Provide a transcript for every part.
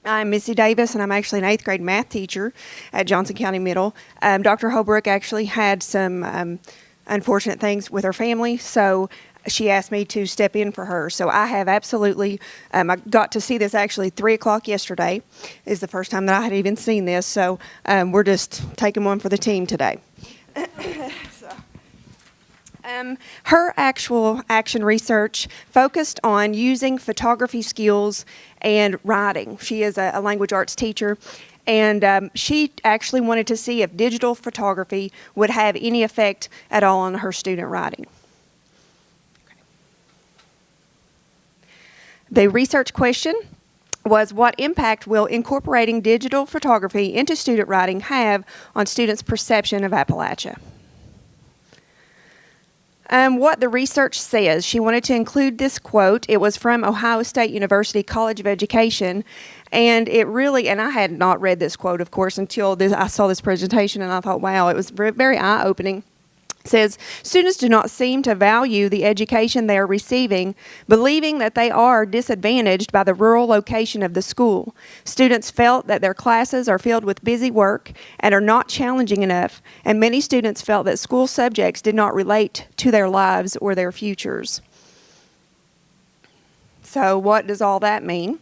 I'm Missy Davis, and I'm actually an 8th grade math teacher at Johnson County Middle. Dr. Holbrook actually had some unfortunate things with her family, so she asked me to step in for her. So I have absolutely, I got to see this actually 3 o'clock yesterday is the first time that I had even seen this. So we're just taking one for the team today. Her actual action research focused on using photography skills and writing. She is a language arts teacher, and she actually wanted to see if digital photography would have any effect at all on her student writing. The research question was, what impact will incorporating digital photography into student writing have on students' perception of Appalachia? What the research says, she wanted to include this quote. It was from Ohio State University College of Education, and it really, and I had not read this quote, of course, until I saw this presentation, and I thought, wow, it was very, very eye-opening. Says, students do not seem to value the education they are receiving, believing that they are disadvantaged by the rural location of the school. Students felt that their classes are filled with busy work and are not challenging enough, and many students felt that school subjects did not relate to their lives or their futures. So what does all that mean?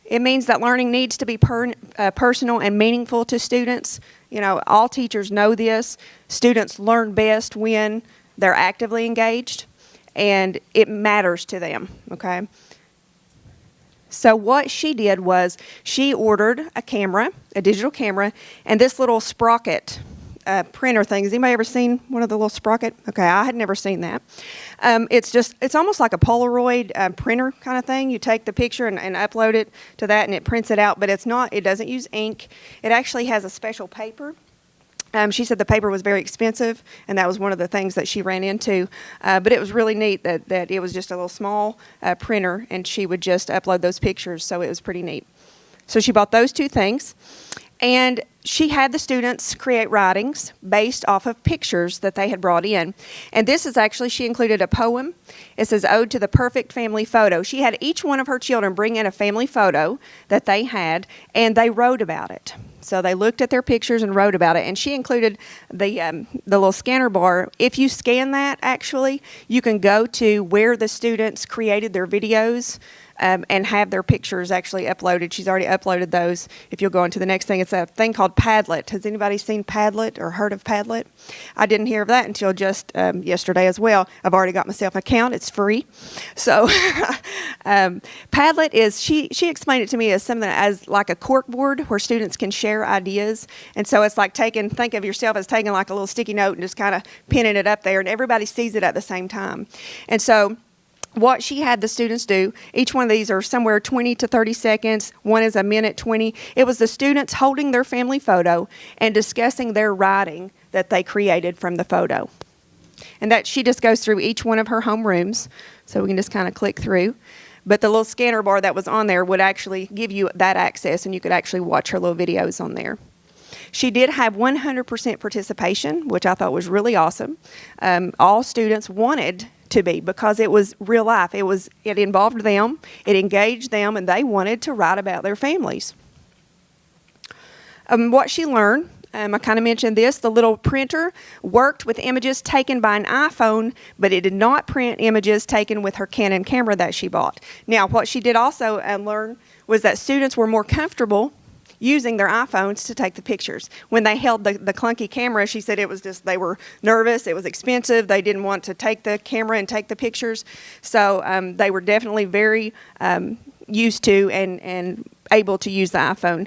It means that learning needs to be personal and meaningful to students. You know, all teachers know this. Students learn best when they're actively engaged, and it matters to them, okay? So what she did was she ordered a camera, a digital camera, and this little sprocket printer thing. Has anybody ever seen one of the little sprocket? Okay, I had never seen that. It's almost like a Polaroid printer kind of thing. You take the picture and upload it to that, and it prints it out, but it doesn't use ink. It actually has a special paper. She said the paper was very expensive, and that was one of the things that she ran into. But it was really neat that it was just a little small printer, and she would just upload those pictures, so it was pretty neat. So she bought those two things, and she had the students create writings based off of pictures that they had brought in. And this is actually, she included a poem. It says, Ode to the Perfect Family Photo. She had each one of her children bring in a family photo that they had, and they wrote about it. So they looked at their pictures and wrote about it. And she included the little scanner bar. If you scan that, actually, you can go to where the students created their videos and have their pictures actually uploaded. She's already uploaded those. If you'll go on to the next thing, it's a thing called Padlet. Has anybody seen Padlet or heard of Padlet? I didn't hear of that until just yesterday as well. I've already got myself an account. It's free. So Padlet is, she explained it to me as something as like a corkboard where students can share ideas. And so it's like think of yourself as taking like a little sticky note and just kind of pinning it up there, and everybody sees it at the same time. And so what she had the students do, each one of these are somewhere 20 to 30 seconds. One is a minute 20. It was the students holding their family photo and discussing their writing that they created from the photo. And that she just goes through each one of her home rooms, so we can just kind of click through. But the little scanner bar that was on there would actually give you that access, and you could actually watch her little videos on there. She did have 100% participation, which I thought was really awesome. All students wanted to be, because it was real life. It involved them, it engaged them, and they wanted to write about their families. What she learned, I kind of mentioned this, the little printer worked with images taken by an iPhone, but it did not print images taken with her Canon camera that she bought. Now, what she did also learn was that students were more comfortable using their iPhones to take the pictures. When they held the clunky camera, she said it was just, they were nervous, it was expensive, they didn't want to take the camera and take the pictures. So they were definitely very used to and able to use the iPhone.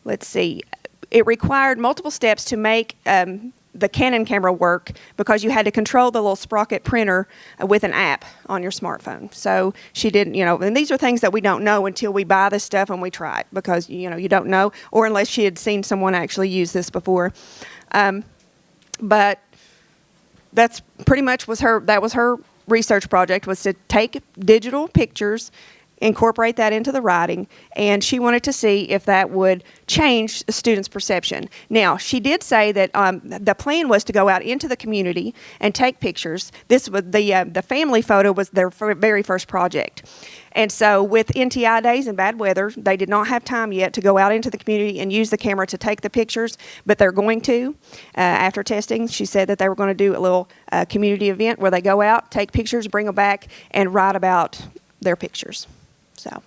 Let's see. It required multiple steps to make the Canon camera work, because you had to control the little sprocket printer with an app on your smartphone. So she didn't, and these are things that we don't know until we buy this stuff and we try it, because, you don't know, or unless she had seen someone actually use this before. But that's pretty much that was her research project, was to take digital pictures, incorporate that into the writing, and she wanted to see if that would change the students' perception. Now, she did say that the plan was to go out into the community and take pictures. This was the family photo was their very first project. And so with NTI days and bad weather, they did not have time yet to go out into the community and use the camera to take the pictures, but they're going to. After testing, she said that they were going to do a little community event where they go out, take pictures, bring them back, and write about their pictures. So,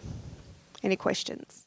any questions?